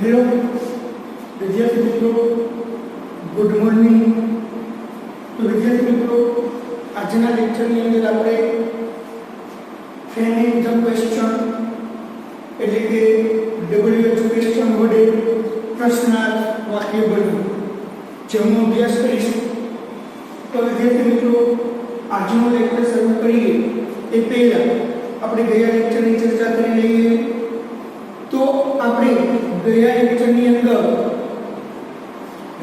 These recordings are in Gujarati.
हेलो विद्यार्थी मित्रों, गुड मॉर्निंग। तो विद्यार्थी मित्रों, આજના લેક્ચરની અંદર આપણે ફ્રેમિંગ ધ ક્વેશ્ચન એટલે કે WH ક્વેશ્ચન વડે પ્રશ્નાર્થ વાક્ય બનાવવું જેનો અભ્યાસ કરીશું। તો વિદ્યાર્થી મિત્રો, આજનો લેક્ચર શરૂ કરીએ એ પહેલા આપણે ગયા લેક્ચરની ચર્ચા કરી લઈએ। તો આપણે ગયા લેક્ચરની અંદર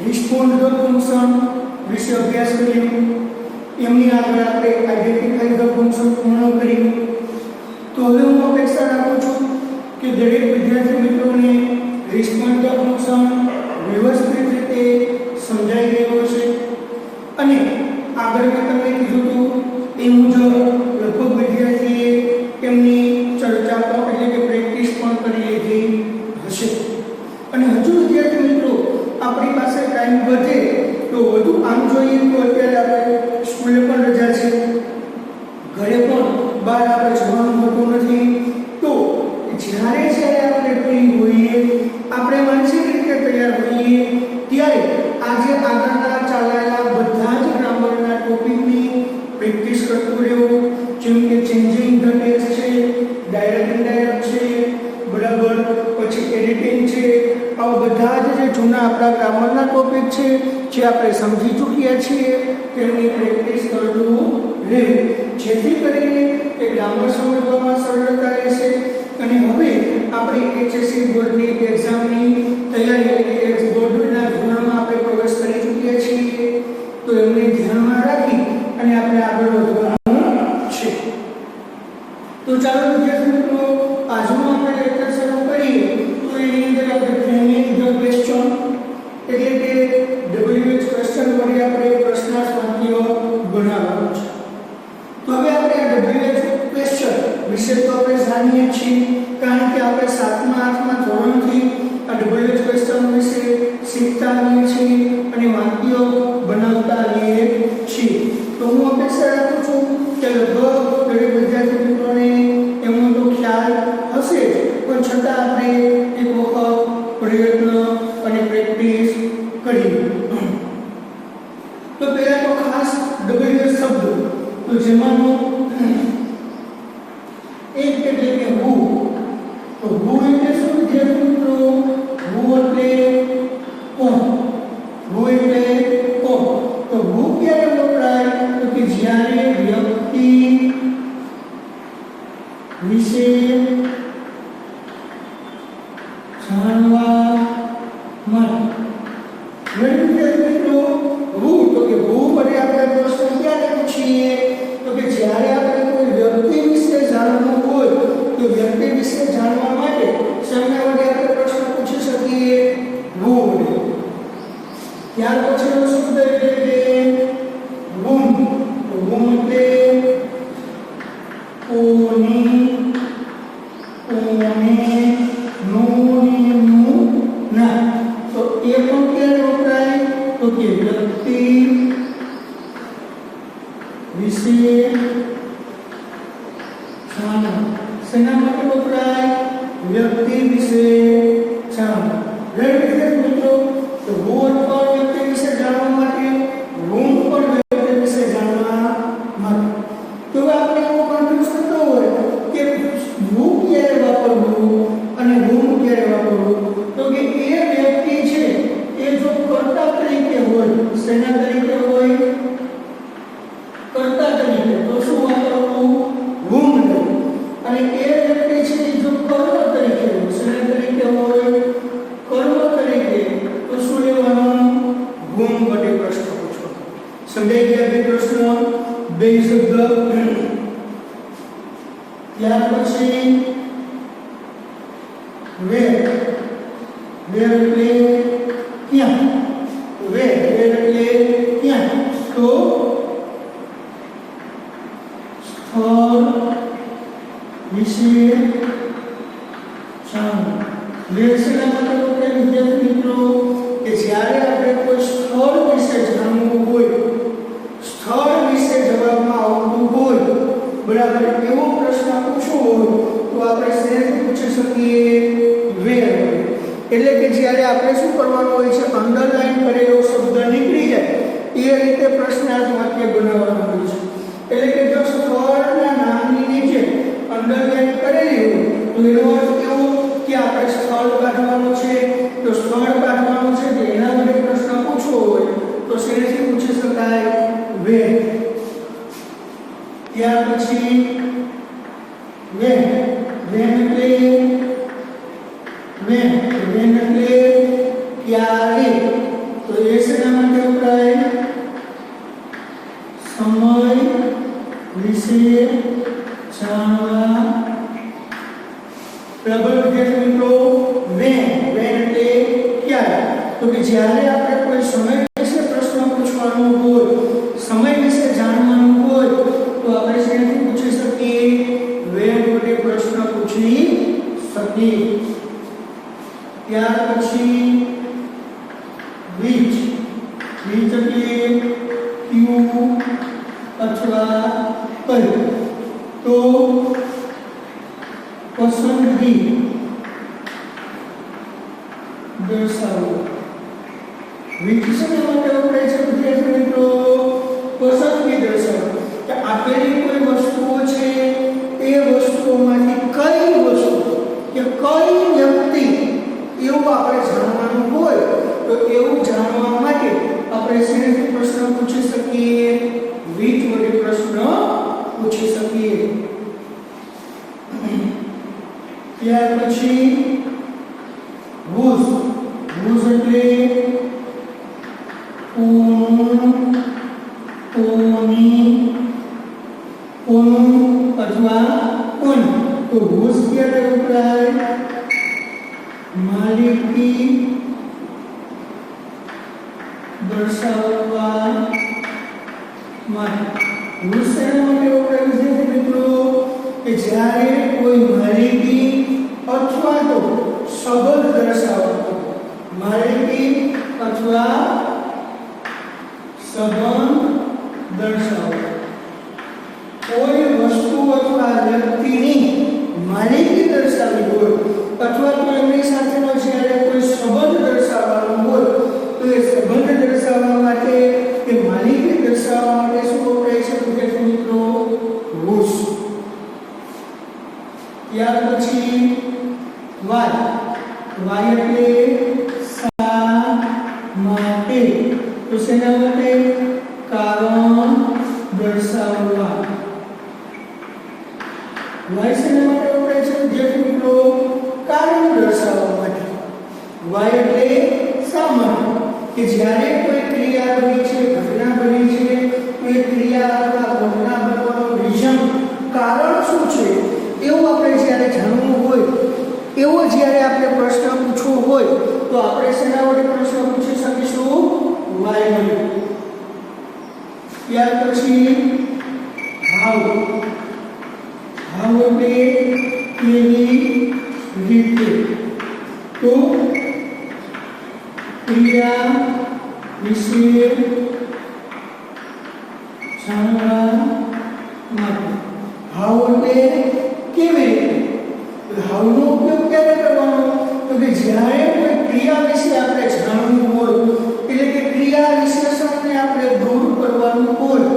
રિસ્પોન્ડ ધ ફંક્શન વિશે અભ્યાસ કર્યો। એમની આગળ આપણે આઈડેન્ટિફાઈ ધ ફંક્શન પૂર્ણ કર્યું। તો હવે હું અપેક્ષા રાખું છું કે દરેક વિદ્યાર્થી મિત્રોને રિસ્પોન્ડ ધ ફંક્શન વ્યવસ્થિત રીતે સમજાઈ ગયો હશે અને આગળ મેં તમને કીધું હતું એ મુજબ લગભગ વિદ્યાર્થીએ એમની ચર્ચા પણ એટલે કે પ્રેક્ટિસ પણ કરી લીધી હશે। અને હજુ વિદ્યાર્થી મિત્રો આપણી પાસે ટાઈમ વધે તો વધુ આમ જોઈએ તો અત્યારે આપણે સ્કૂલે પણ રજા છે, ઘરે પણ બહાર આપણે જવાનું હોતું નથી। તો જ્યારે આપણે ફ્રી હોઈએ, આપણે માનસિક રીતે તૈયાર હોઈએ ત્યારે આજે આગળના ચાલેલા બધા જ ગ્રામરના ટોપિકની પ્રેક્ટિસ કરતું રહેવું। જેમ કે ચેન્જિંગ ધ ટેક્સ્ટ છે, ડાયરેક્ટ ઇનડાયરેક્ટ છે, બરાબર, પછી એડિટિંગ છે, આવા બધા જ જે જૂના આપણા ગ્રામરના ટોપિક છે જે આપણે સમજી ચૂક્યા છીએ તેમની પ્રેક્ટિસ કરતું રહેવું, જેથી કરીને એ ગ્રામર સમજવામાં સરળતા રહેશે। અને હવે આપણે HSC બોર્ડની એક્ઝામની તૈયારી એટલે કે બોર્ડના ધોરણમાં આપણે પ્રવેશ કરી ચૂક્યા છીએ। તો એમને ધ્યાનમાં રાખી અને આપણે આગળ વધવાનું છે। તો ચાલો વિદ્યાર્થી મિત્રો, આજનો આપણે લેક્ચર શરૂ કરીએ। તો એની અંદર આપણે ફ્રેમિંગ ધ ક્વેશ્ચન એટલે કે WH ક્વેશ્ચન વડે આપણે પ્રશ્નાર્થ વાક્ય બનાવવાનું છે। તો હવે આપણે આ WH ક્વેશ્ચન વિશે તો આપણે જાણીએ છીએ, કારણ કે આપણે 7મા 8મા ધોરણથી આ WH ક્વેશ્ચન વિશે શીખતા આવીએ છીએ અને વાક્યો બનાવતા આવીએ છીએ। તો હું અપેક્ષા રાખું છું કે લગભગ દરેક વિદ્યાર્થી મિત્રોને એમનો તો ખ્યાલ હશે, પણ છતાં આપણે એક વખત પ્રયત્ન અને પ્રેક્ટિસ કરીએ। તો પહેલા તો ખાસ WH શબ્દ, તો જેમાંનો એક એટલે કે હુ। તો હુ એટલે શું વિદ્યાર્થી મિત્રો? હુ એટલે કોણ? હુ એટલે કોણ? તો હુ ક્યારે વપરાય? તો કે જ્યારે વ્યક્તિ વિશે જાણવા માટે। મિત્રો હુ તો કે હુ વડે આપણે પ્રશ્ન ક્યારે પૂછીએ? તો કે જ્યારે આપણે કોઈ વ્યક્તિ વિશે જાણવું હોય તો વ્યક્તિ વિશે જાણવા માટે શેના વડે આપણે પ્રશ્ન પૂછી શકીએ? હુ વડે। ત્યાર પછીનો શબ્દ એટલે કે whom। તો whom એટલે કોની, કોને, નોને, નું, ના। તો એ પણ ક્યારે વપરાય? તો કે વ્યક્તિ વિશે જાણવા। શેના માટે વપરાય? વ્યક્તિ વિશે જાણવા। વિદ્યાર્થી મિત્રો, તો who પણ વ્યક્તિ વિશે જાણવા માટે, whom પણ વ્યક્તિ વિશે જાણવા માટે। તો આપણે એવો કન્ફ્યુઝ થતો હોય કે who ક્યારે વાપરવું અને whom ક્યારે વાપરવું? તો કે એ વ્યક્તિ છે એ જો કર્તા તરીકે હોય, શેના તરીકે હોય? કર્તા તરીકે, તો શું વાપરવું? whom લેવું। અને એ વ્યક્તિ છે જો કર્મ તરીકે હોય, શેના તરીકે હોય? કર્મ તરીકે, તો શું લેવાનું? whom વડે પ્રશ્ન પૂછો। સમજાઈ ગયા બે પ્રશ્ન, બે શબ્દ? ત્યાર પછી where। where એટલે ક્યાં? where એટલે ક્યાં? તો સ્થળ વિશે જાણવું। where શેના માટે વપરાય વિદ્યાર્થી મિત્રો? કે જ્યારે આપણે કોઈ સ્થળ વિશે જાણવું હોય, સ્થળ વિશે જવાબમાં આવતું હોય, બરાબર, એવો પ્રશ્ન પૂછવો હોય તો આપણે શેનાથી પૂછી શકીએ? where। એટલે કે જ્યારે આપણે શું કરવાનું હોય છે, અંડરલાઈન કરેલો શબ્દ નીકળી જાય એ રીતે પ્રશ્નાર્થ વાક્ય બનાવવાનું હોય છે. એટલે કે જો સ્થળના નામની નીચે અંડરલાઈન કરેલી હોય તો એનો અર્થ એવો કે આપણે સ્થળ કાઢવાનું છે, તો સ્થળ કાઢવાનું છે તો એના માટે પ્રશ્ન પૂછવો હોય તો શેનાથી પૂછી શકાય? વેર. ત્યાર પછી વેન એટલે ક્યારે, તો એ શેના માટે વપરાય? સમય વિશે જાણવા. પ્રબળ વિદ્યાર્થી મિત્રો, વેન એટલે ક્યારે, તો કે જ્યારે આપણે કોઈ સમય વિશે પ્રશ્ન પૂછવાનો હોય, સમય વિશે જાણવાનું હોય તો આપણે શેનાથી પૂછી શકીએ? વેન વડે પ્રશ્ન પૂછી શકીએ. ત્યાર પછી which એટલે ક્યુ અથવા કઈ, તો પસંદગી દર્શાવો. which શેના માટે વપરાય છે વિદ્યાર્થી મિત્રો? પસંદગી દર્શાવો, કે આપેલી કોઈ વસ્તુઓ છે એ વસ્તુઓમાંથી કઈ વસ્તુ કે કઈ વ્યક્તિ એવું આપણે જાણવાનું હોય તો એવું જાણવા માટે આપણે શેનાથી પ્રશ્ન પૂછી શકીએ? which વડે પ્રશ્ન પૂછી શકીએ. ત્યાર પછી whose એટલે કોનું અથવા કોની, તો whose ક્યારે વપરાય? માલિકી દર્શાવવા માટે. whose શેના માટે વપરાય વિદ્યાર્થી મિત્રો? કે જ્યારે કોઈ માલિકી અથવા તો સંબંધ દર્શાવતો, માલિકી અથવા સંબંધ દર્શાવતો કોઈ વસ્તુ અથવા વ્યક્તિની માલિકી દર્શાવી હોય અથવા તો એમની સાથેનો જ્યારે કોઈ સંબંધ દર્શાવવાનો હોય તો એ સંબંધ દર્શાવવા માટે કે માલિકી દર્શાવવા માટે શું વપરાય છે વિદ્યાર્થી મિત્રો? whose. ત્યાર પછી why એટલે શા માટે, તો શેના માટે? કારણ દર્શાવવા. why શેના માટે વપરાય છે વિદ્યાર્થી મિત્રો? કારણ દર્શાવવા માટે. why એટલે શા માટે, કે જ્યારે કોઈ ક્રિયા બની છે, ઘટના બની છે, તો એ ક્રિયા અથવા ઘટના બનવાનું રીઝન, કારણ શું છે એવું આપણે જ્યારે જાણવું હોય, એવો જ્યારે આપણે પ્રશ્ન પૂછવો હોય તો આપણે શેના વડે પ્રશ્ન પૂછી શકીશું? why વડે. ત્યાર પછી how એટલે કેવી રીતે, તો ક્રિયા વિશે જાણવા માટે. how એટલે કેવી રીતે, how નો ઉપયોગ ક્યારે કરવાનો? તો કે જ્યારે કોઈ ક્રિયા વિશે આપણે જાણવું હોય, એટલે કે ક્રિયા વિશેષણને આપણે દૂર કરવાનું હોય,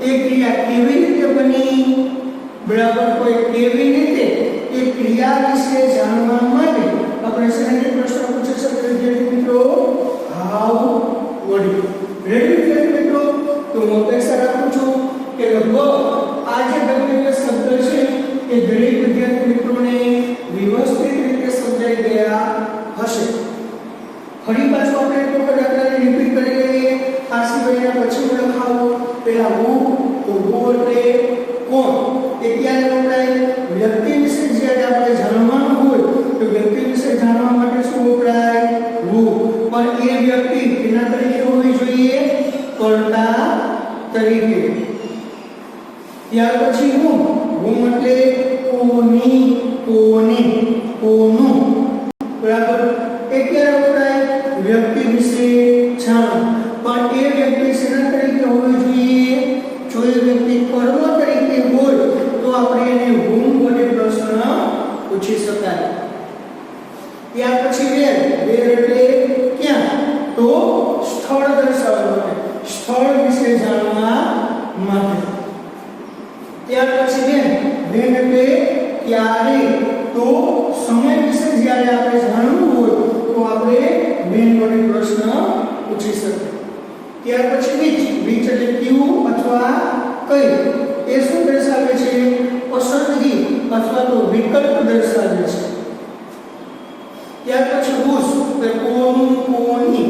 એ ક્રિયા કેવી રીતે બની, બરાબર, કોઈ કેવી રીતે એ ક્રિયા વિશે જાણવા માટે આપણે શેનાથી પ્રશ્ન પૂછી શકીએ વિદ્યાર્થી મિત્રો? how વડે. રેડી વિદ્યાર્થી મિત્રો? તો હું અપેક્ષા રાખું છું કે લગભગ આ જે WS શબ્દ છે એ દરેક વિદ્યાર્થી મિત્રોને વ્યવસ્થિત રીતે સમજાઈ ગયા હશે. ફરી પાછું આપણે એક વખત દાખલાને રિપીટ કરી લઈએ. આ સિવાયના પછી હું લખાવું. પહેલા હું, તો હું એટલે કોણ, એ ક્યારે વપરાય? વ્યક્તિ વિશે જ્યારે આપણે જાણવાનું હોય તો વ્યક્તિ વિશે જાણવા માટે શું વપરાય? હું. પણ એ વ્યક્તિ કેના તરીકે હોવી જોઈએ? કર્તા તરીકે. ત્યાર પછી હું એટલે કોની, કોને, કોનું, બરાબર, એ ક્યારે વપરાય? વ્યક્તિ વિશે જાણ, પણ એ વ્યક્તિ શેના તરીકે હોવી જોઈએ? જો એ વ્યક્તિ કર્મ તરીકે હોય તો આપણે એને હું વડે પ્રશ્ન પૂછી શકાય. ત્યાર પછી વેર એટલે ક્યાં, તો સ્થળ દર્શાવવા માટે, સ્થળ વિશે જાણવા માટે. ત્યાર પછી વેન એટલે ક્યારે, તો સમય વિશે જ્યારે આપણે જાણવું હોય તો આપણે વેન વડે પ્રશ્ન પૂછી શકીએ. ત્યાર પછી which એટલે કયું અથવા કઈ, એ શું દર્શાવે છે, પસંદગી અથવા તો વિકલ્પ દર્શાવે છે. ત્યાર પછી whose એટલે કોનું કોની,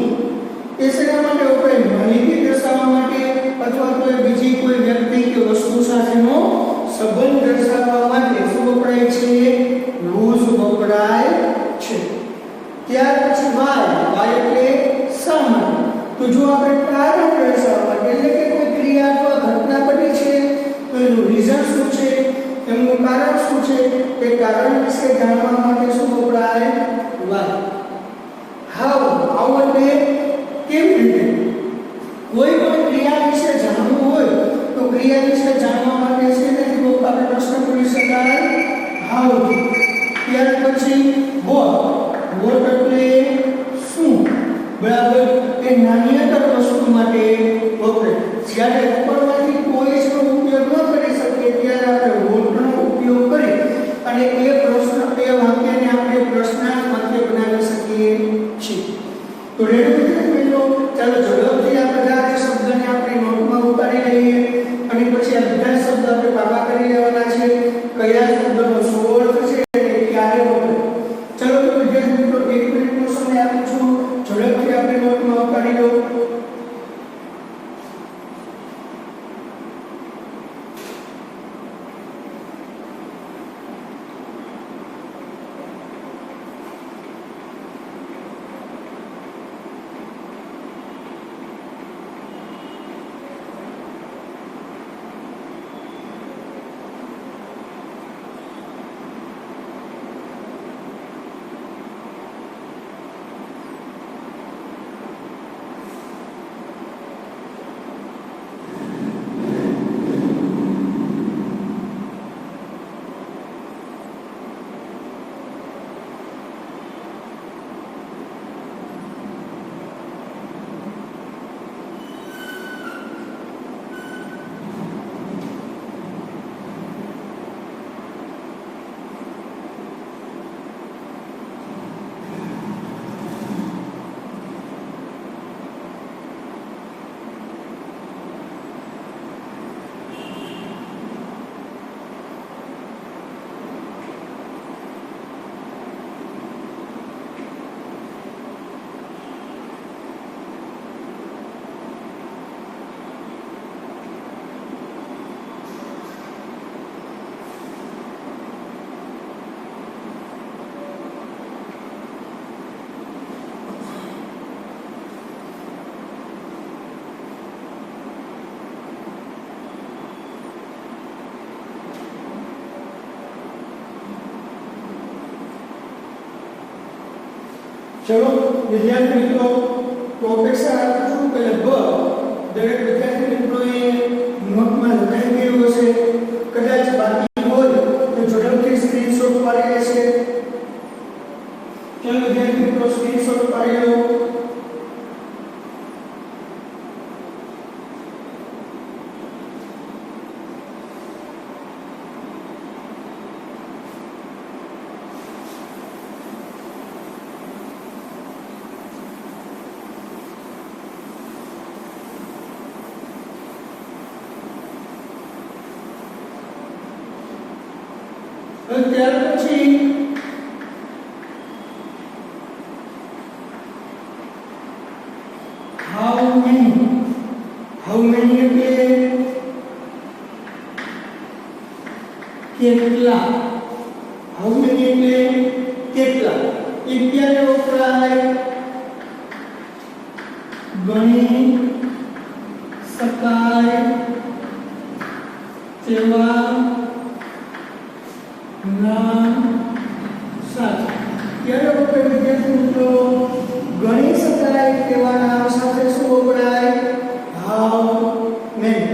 એ શેના માટે વપરાય, માલિકી દર્શાવવા માટે અથવા તો બીજી કોઈ વ્યક્તિ કે વસ્તુ સાથેનો સંબંધ દર્શાવવા માટે શું વપરાય છે, whose વપરાય છે. ત્યાર પછી why એટલે શા માટે, તો જો આપણે કારણ દર્શાવવા માટે એટલે કે કોઈ ક્રિયા અથવા ઘટના બની છે તો એનું રીઝન શું છે, એનું કારણ શું છે, તે કારણ વિશે જાણવા માટે શું વપરાય, why. how એટલે કેવી રીતે, કોઈ પણ ક્રિયા વિશે જાણવું હોય તો ક્રિયા વિશે જાણવા માટે છે ને આપણે પ્રશ્ન પૂછી શકાય how. ત્યાર પછી what એટલે શું, બરાબર, એ નાન્યતર વસ્તુ માટે વપરાય. જ્યારે ઉપરમાંથી કોઈ જ ઉપયોગ ન કરી શકીએ ત્યારે આપણે વોટનો ઉપયોગ કરી અને એ પ્રશ્ન, એ વાક્યને આપણે પ્રશ્નાર્થ વાક્ય બનાવી શકીએ છીએ. તો રેડી મિત્રો, ચાલો ઝડપથી આ બધા શબ્દને આપણે નોટમાં ઉતારી લઈએ અને પછી આ બધા શબ્દ આપણે પાકા કરી લેવાના છે, કયા શબ્દનો શું અર્થ છે અને ક્યારે વપરાય. ચાલો તો વિદ્યાર્થી મિત્રો 1 મિનિટનો સમય આપું છું, ઝડપથી આપણે નોટમાં ઉતારી લો. ચલો વિદ્યાર્થી મિત્રો, તો અપેક્ષા રાખું છું કે લગભગ દરેક વિદ્યાર્થી મિત્રોએ નોટમાં લખાઈ ગયું હશે. કદાચ બાકી હોય તો ઝડપથી સ્ક્રીનશોટ પાડી લેશે. ચલો વિદ્યાર્થી મિત્રો, સ્ક્રીનશોટ પાડી લો. ત્યાર પછી how many એટલે કેટલા, how many એટલે કેટલા. એ ક્યારે વપરાય, ગણી શકાય તેવા નામ સાથે. ક્યારે વપરાય વિદ્યાર્થી મિત્રો, ગણી શકાય તેવા નામ સાથે શું વપરાય, how many.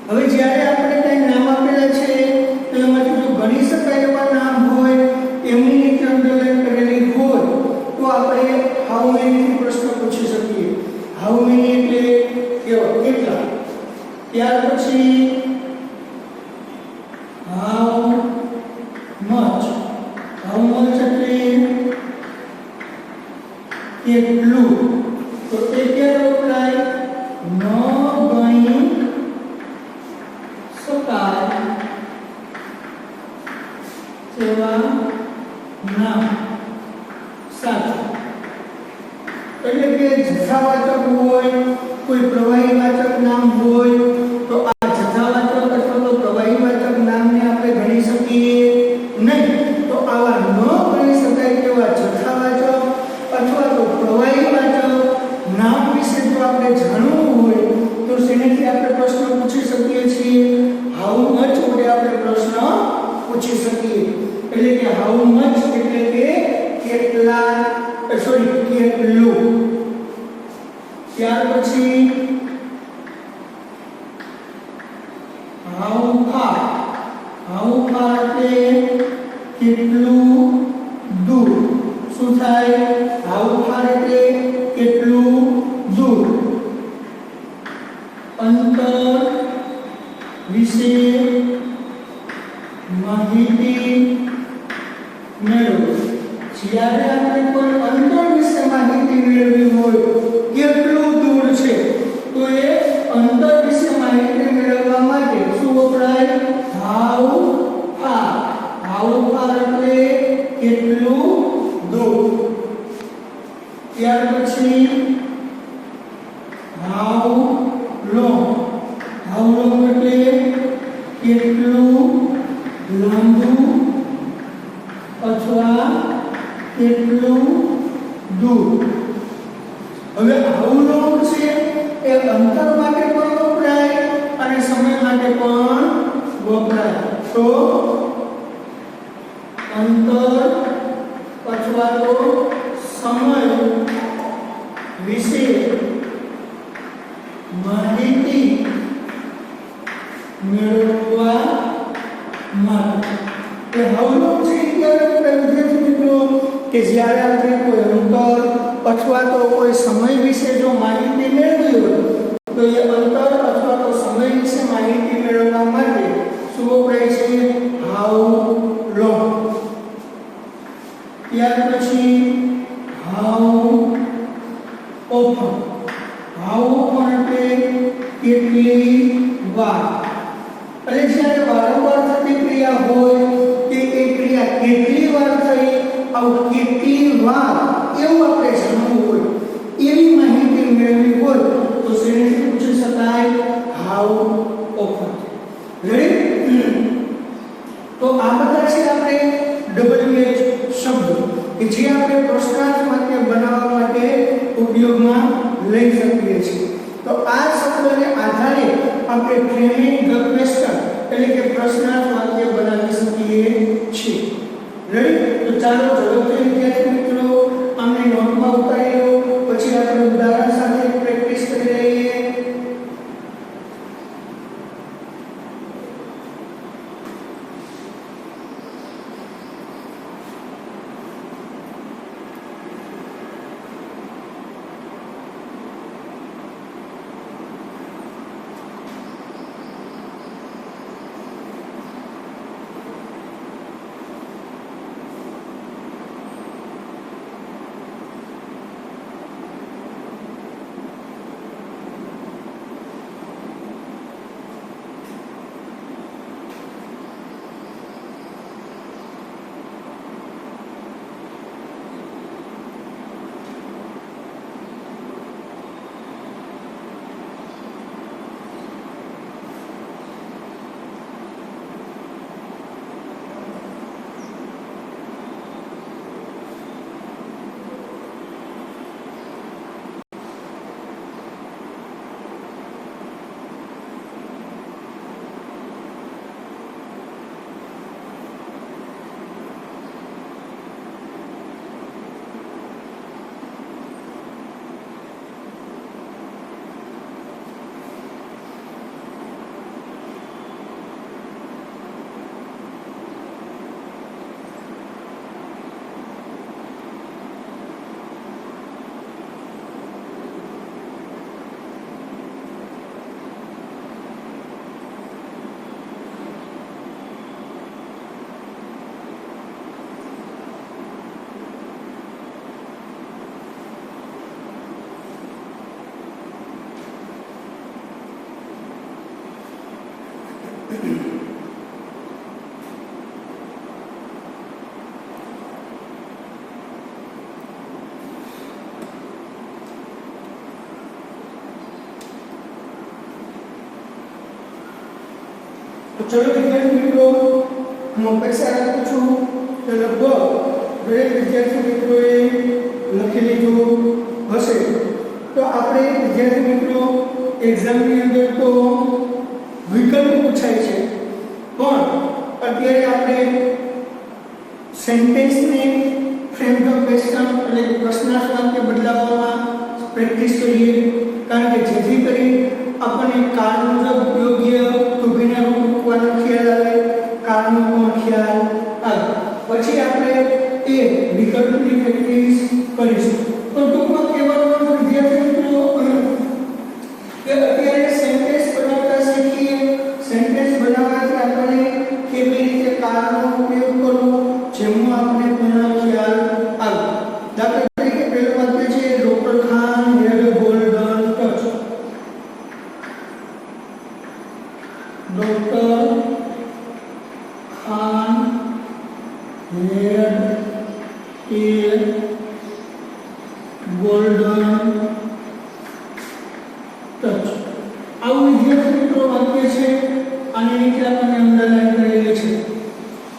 હવે જ્યારે આપણે કંઈ નામ આપેલા છે તો એમાંથી જો ગણી શકાય એવા નામ હોય એમની નીચે અંડરલાઈન કરેલી એવા નામ સાથે એટલે કે જથ્થાવાચક હોય, કોઈ પ્રવાહીવાચક નામ હોય તો આ જથ્થાવાચક અથવા તો પ્રવાહીવાચક નામને આપણે ગણી શકીએ નહીં. તો આવા ન ગણી શકાય તેવા જથ્થાવાચક અથવા તો પ્રવાહીવાચક નામ વિશે જો આપણે જાણવું હોય તો શેનાથી આપણે પ્રશ્ન પૂછી શકીએ છીએ? હાઉ મચ વડે આપણે પ્રશ્ન પૂછી શકીએ. એટલે કે હાઉ મચ એટલે કે કેટલા, કેટલું. ત્યાર પછી હાઉ ફાર. હાઉ ફાર એટલે કેટલું દૂર. શું થાય? હાઉ ફાર એટલે કેટલું દૂર. અંતર વિશે માહિતી મેળવો. જ્યારે આપણે કોઈ અંતર વિશે માહિતી મેળવવી હોય, કેટલું દૂર છે, તો એ અંતર વિશે માહિતી મેળવવા માટે શું વપરાય? How far. હાઉ ફાર એટલે કેટલું દૂર. ત્યાર પછી હાઉ લોંગ. હાઉ લોંગ એટલે કેટલું લાંબુ અથવા કેટલું દૂર. હવે હાઉ લોંગ છે એ અંતર માટે પણ વપરાય અને સમય માટે પણ વપરાય. તો અંતર અથવા તો સમય વિશે માહિતી મેળવવા માટે કે હાઉ લોંગ છે ત્યારે વિદ્યાર્થી મિત્રો કે જ્યારે આપણે કોઈ અંતર અથવા તો કોઈ સમય વિશે જો માહિતી મેળવવી હોય તો એ અંતર અથવા તો સમય વિશે માહિતી મેળવવા માટે શું વપરાય છે? How long. ત્યાર પછી હાઉ ઓફન. હાઉ ઓફન એટલે કેટલી વાર. એટલે જ્યારે વારંવાર થતી ક્રિયા હોય કે એ ક્રિયા કેટલી વાર થઈ, આવું કેટલી વાર એવું આપણે જાણવું હોય, એવી માહિતી મેળવવી હોય તો શેનાથી પૂછી શકાય? How often. રેડી? તો આ બધા છે આપણે WH શબ્દો કે જે આપણે પ્રશ્નાર્થ વાક્ય બનાવવા માટે ઉપયોગમાં લઈ શકીએ છીએ. તો આ શબ્દોને આધારે આપણે ફ્રેમિંગ ધ ક્વેશ્ચન એટલે કે પ્રશ્નાર્થ વાક્ય બનાવી શકીએ છીએ. રેડી? તો ચાલો ઝડપથી વિદ્યાર્થી મિત્રો આમને નોટમાં ઉતારી લો, પછી આપણે ઉદાહરણ સાથે પ્રેક્ટિસ કરી લઈએ. तो चलो विद्यार्थी मित्रों, હું અપેક્ષા રાખું છું કે લગભગ દરેક વિદ્યાર્થી મિત્રોએ લખી લીધું હશે। તો આપણે વિદ્યાર્થી મિત્રો એક્ઝામની અંદર તો વિકલ્પ પૂછાય છે, પણ અત્યારે આપણે સેન્ટેન્સને ફ્રેમ ધ ક્વેશ્ચન એટલે પ્રશ્નાર્થ વાક્ય બદલાવવામાં પ્રેક્ટિસ કરીએ, કારણ કે જેથી કરી આપણને કાળ મુજબ યોગ્ય ટૂંકીના રૂપ મૂકવાનો ખ્યાલ આવે, કાળનો પણ ખ્યાલ આવે, પછી આપણે એ વિકલ્પની પ્રેક્ટિસ કરીશું। તો ટૂંકમાં કહેવાનું વિદ્યાર્થી મિત્રો કે અત્યારે સેન્ટેન્સ બનાવતા શીખીએ। સેન્ટેન્સ બનાવવાથી આપણને કેવી રીતે કાળનો ઉપયોગ કરવો જેમાં આપણે પૂર્ણ ખ્યાલ આવે। દાખલા તરીકે પહેલું વાક્ય છે ડોક્ટર ખાન હેડ ગોલ્ડન ટચ। ડોક્ટર ખાન હેડ એ ગોલ્ડન ટચ। આવું વિદ્યાર્થી મિત્રો વાક્ય છે અને નીચે આપણને અંડરલાઈન કરેલી છે।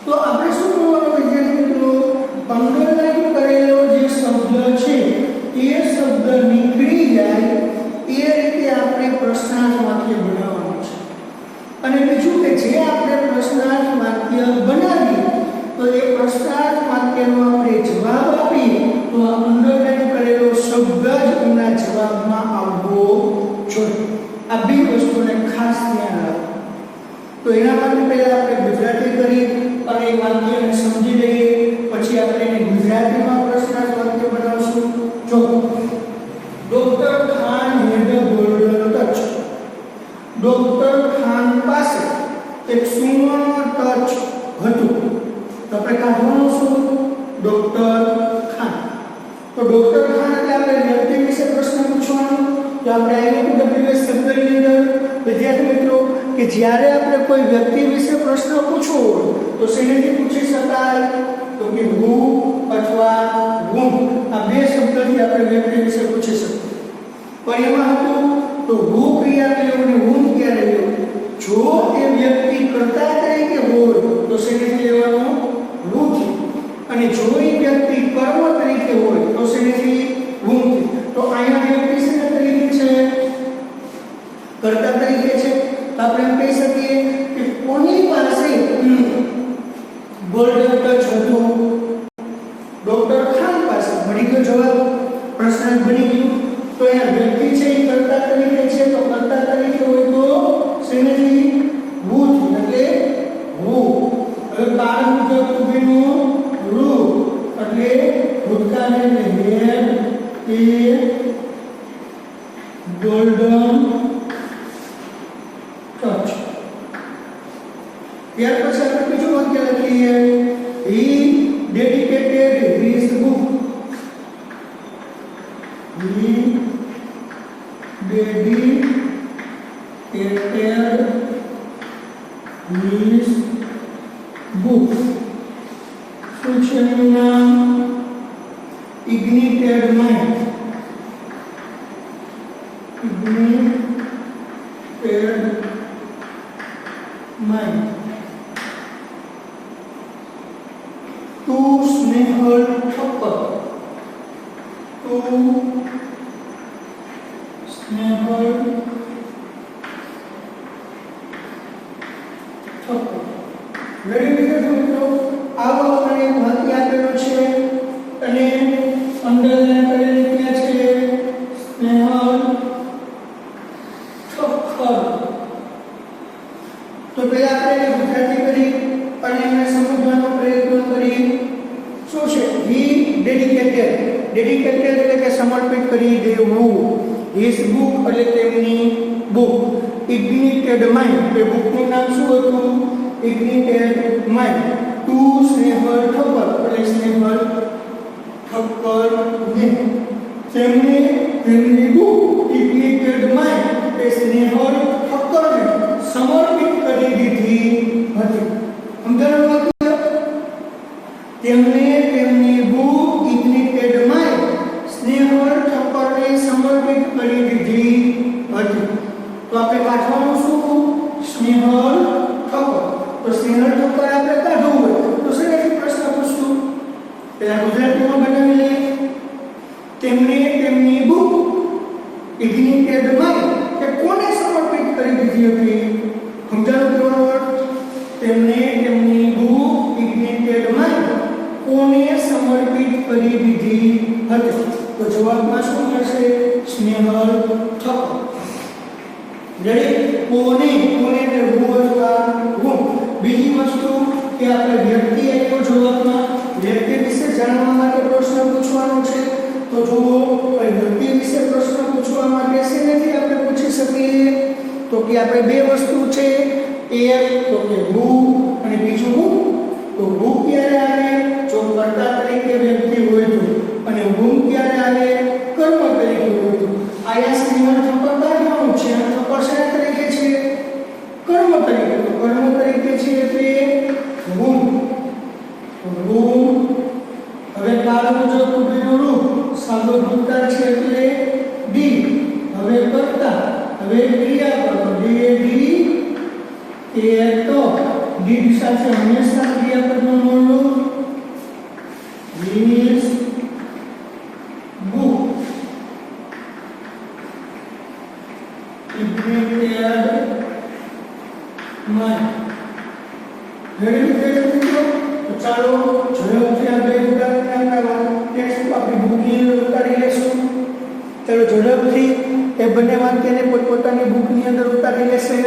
તો આપણે શું કરવાનું વિદ્યાર્થી મિત્રો, અંડરલાઈન કરેલો જે શબ્દ છે એ શબ્દ નીકળી જાય એ રીતે આપણે પ્રશ્નાર્થ વાક્ય બનાવવાનું છે। અને બીજું કે જે આપણે પ્રશ્નાર્થ વાક્ય બનાવીએ તો એ પ્રશ્નાર્થ વાક્યનો આપણે જવાબ આપીએ તો આ અંડરલાઈન કરેલો શબ્દ જ એના જવાબમાં આવવો જોઈએ। આ બે વસ્તુને ખાસ ધ્યાન રાખો। તો એના માટે પહેલા આપણે ગુજરાતી કરી અને એ વાક્યને સમજી લઈએ, પછી આપણે એને ગુજરાતીમાં પ્રશ્નાર્થ વાક્ય બનાવશું। જો ડોક્ટર ખાન હેડ ગોલ્ડન ટચ। ડોક્ટર ખાન પાસે એક સુવર્ણ ટચ હતું। તો આપણે કાઢવાનું શું? ડોક્ટર ખાન। તો ડોક્ટર ખાન એટલે આપણે વ્યક્તિ વિશે પ્રશ્ન પૂછવાનો। તો આપણે આઈએનટીડબ્લ્યુએસ શબ્દની અંદર વિદ્યાર્થી મિત્રો કે જ્યારે આપણે કોઈ વ્યક્તિ વિશે પ્રશ્ન પૂછવો હોય તો શેનાથી પૂછી શકાય? તો કે હુ અથવા whom, આ બે શબ્દથી આપણે વ્યક્તિ વિશે પૂછી શકીએ। પણ એમાં હતું તો હુ ક્રિયા લેવું અને whom ક્યારે લેવું? જો એ વ્યક્તિ કર્તા તરીકે હોય તો શેનાથી લેવાનું? who થી, અને જો એ વ્યક્તિ કર્મ તરીકે હોય તો શેનાથી? whom થી। તો અહીંયા વ્યક્તિ શેના તરીકે છે? કર્તા તરીકે છે। તો આપણે એમ કહી શકીએ કે કોની પાસે ગોલ્ડન ટચ હતું? ડોક્ટર ખાન પાસે। મળી ગયો જવાબ, પ્રશ્નાર્થ બની ગયું। તો અહીંયા વ્યક્તિ છે એ કર્તા તરીકે છે, તો કર્તા તરીકે હોય તો શેનાથી? who થી, એટલે who। હવે કાળ મુજબ ટૂંકીનું રૂપ એટલે ભૂતકાળ એટલે હેડ એ ગોલ્ડન ટચ। ત્યાર પછી આપણે બીજું વાક્ય લખીએ, he dedicated his book। he dedicated his book। શું છે એનું નામ? ignited mind। ignited mind। To Snehal Thakkar. To Snehal Thakkar. Ready વિદ્યાર્થી મિત્રો, આવો આપણે વાક્ય આપેલો છે અને અંડરલાઈન કરેલી ક્યાં છે? સ્નેહલ ઠક્કર। તો પહેલા આપણે ગુજરાતી કરી અને એને સમજવાનો પ્રયત્ન કરી। શું છે? he dedicated, dedicated એટલે કે સમર્પિત કરી દેવું। his book એટલે તેમની બુક। ignited mind એ બુકનું નામ શું હતું? ignited mind। To Snehal Thakkar એટલે સ્નેહલ ઠક્કર ને તેમણે તેમની બુક ignited mind એ સ્નેહલ ઠક્કરને સમર્પિત કરી દીધી હતી। સમજાયું વાક્ય? તેમણે તેમની બુક ignited mind સ્નેહલ ઠક્કરને સમર્પિત કરી દીધી હતી। તો આપણે કાઢવાનું શું? સ્નેહલ ઠક્કર। એમણે તેમની બુક ઇગ્નિટેડ માઇન્ડ કે કોને સમર્પિત કરી દીધી હતી? સમજાયું કેવાનો અર્થ? તેમણે તેમની બુક ઇગ્નિટેડ માઇન્ડ કોને સમર્પિત કરી દીધી હતી? તો જવાબમાં શું મળશે? સ્નેહલ ઠક્કર. કોને કોને ને હું. બીજી વસ્તુ કે આપણે વ્યક્તિ આપ્યો જવાબમાં, વ્યક્તિ વિશે જાણવા માટે પ્રશ્ન પૂછવાનો છે. તો જુઓ, વ્યક્તિ વિશે પ્રશ્ન પૂછવા માટે શેનાથી આપણે પૂછી શકીએ? તો કે આપણે બે વસ્તુ છે, એક તો કે હુ અને બીજું હું. તો હુ ક્યારે આવે? જો કર્તા તરીકે વ્યક્તિ હોય તો, અને હું ક્યારે આવે? કર્મ તરીકે હોય તો. આયા સ્નેહલ ઠક્કર કાર્યનું છે અને ઠક્કર શેના તરીકે છે? કર્મ તરીકે. તો કર્મ તરીકે છે એટલે હું. હવે કાળ મુજબ ઉભેલું રૂપ સાદો ભૂતકાળ છે એટલે ડી. હવે કર્તા, હવે ક્રિયા કરો ડી એ તો ડી સાથે હંમેશા ક્રિયાપદનું મૂળ રૂપ is book. Ignited mind. Ready વિદ્યાર્થી મિત્રો, તો ચાલો ઝડપથી આ બે ઉદાહરણ આપણે ટેક્સ્ટ આપણી બુકની અંદર ઉતારી લેશું. ચાલો ઝડપથી એ બંને વાક્યને પોતપોતાની બુકની અંદર ઉતારી લેશે.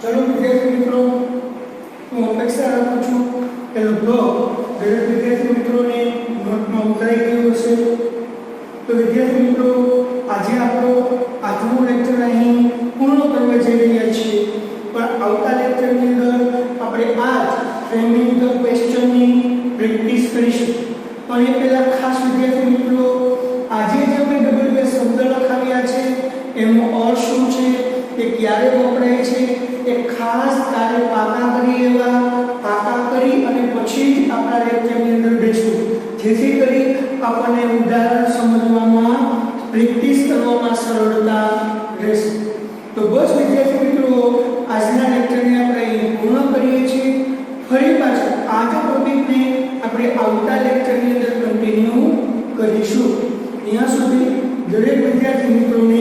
ચલો વિદ્યાર્થી મિત્રો, હું અપેક્ષા રાખું છું કે લગભગ દરેક વિદ્યાર્થી મિત્રોને નોટમાં ઉતારી ગયું હશે. તો વિદ્યાર્થી મિત્રો, આજે આપણો આજનો લેક્ચર અહીં પૂર્ણ કરવા જઈ રહ્યા છીએ. પણ આવતા લેક્ચરની અંદર આપણે આજ ફ્રેમિંગ ધ ક્વેશ્ચનની પ્રેક્ટિસ કરીશું. પણ એ પહેલા ખાસ વિદ્યાર્થી મિત્રો, આજે જે આપણે WS શબ્દ લખાવ્યા છે એનો અર્થ શું છે, તે ક્યારે વપરાય છે, એ ખાસ કાર્ય પાકા કરી લેવા. પાકા કરી અને પછી જ આપણા લેક્ચરની અંદર બેસવું, જેથી કરી આપણને ઉદાહરણ સમજવામાં, પ્રેક્ટિસ કરવામાં સરળતા રહેશે. તો બસ વિદ્યાર્થી મિત્રો, આજના લેક્ચરને આપણે પૂર્ણ કરીએ છીએ. ફરી પાછા આ જ ટોપિકને આપણે આવતા લેક્ચરની અંદર કન્ટિન્યુ કરીશું. ત્યાં સુધી દરેક વિદ્યાર્થી મિત્રોને